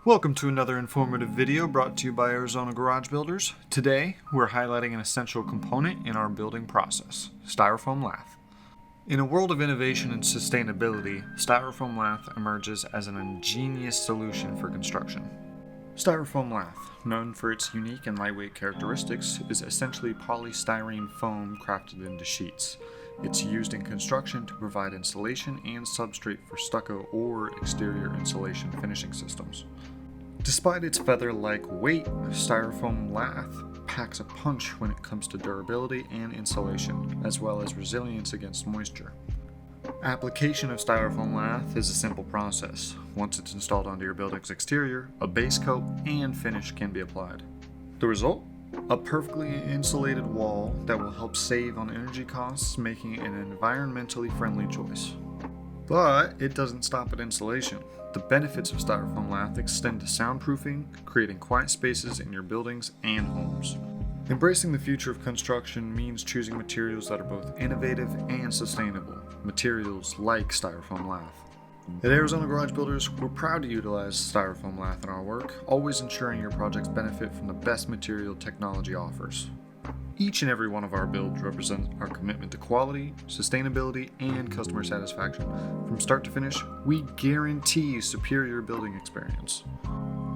Welcome to another informative video brought to you by Arizona Garage Builders. Today, we're highlighting an essential component in our building process, styrofoam lath. In a world of innovation and sustainability, styrofoam lath emerges as an ingenious solution for construction. Styrofoam lath, known for its unique and lightweight characteristics, is essentially polystyrene foam crafted into sheets. It's used in construction to provide insulation and substrate for stucco or exterior insulation finishing systems. Despite its feather-like weight, styrofoam lath packs a punch when it comes to durability and insulation, as well as resilience against moisture. Application of styrofoam lath is a simple process. Once it's installed onto your building's exterior, a base coat and finish can be applied. The result? A perfectly insulated wall that will help save on energy costs, making it an environmentally friendly choice. But it doesn't stop at insulation. The benefits of styrofoam lath extend to soundproofing, creating quiet spaces in your buildings and homes. Embracing the future of construction means choosing materials that are both innovative and sustainable, materials like styrofoam lath. At Arizona Garage Builders, we're proud to utilize styrofoam lath in our work, always ensuring your projects benefit from the best material technology offers. Each and every one of our builds represents our commitment to quality, sustainability, and customer satisfaction. From start to finish, we guarantee superior building experience.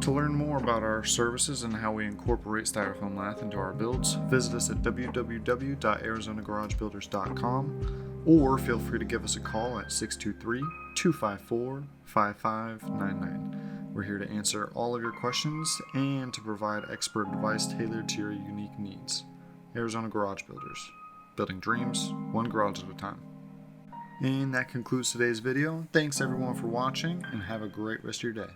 To learn more about our services and how we incorporate styrofoam lath into our builds, visit us at www.arizonagaragebuilders.com or feel free to give us a call at 623-254-5599. We're here to answer all of your questions and to provide expert advice tailored to your unique needs. Arizona Garage Builders, building dreams one garage at a time. And that concludes today's video. Thanks everyone for watching and have a great rest of your day.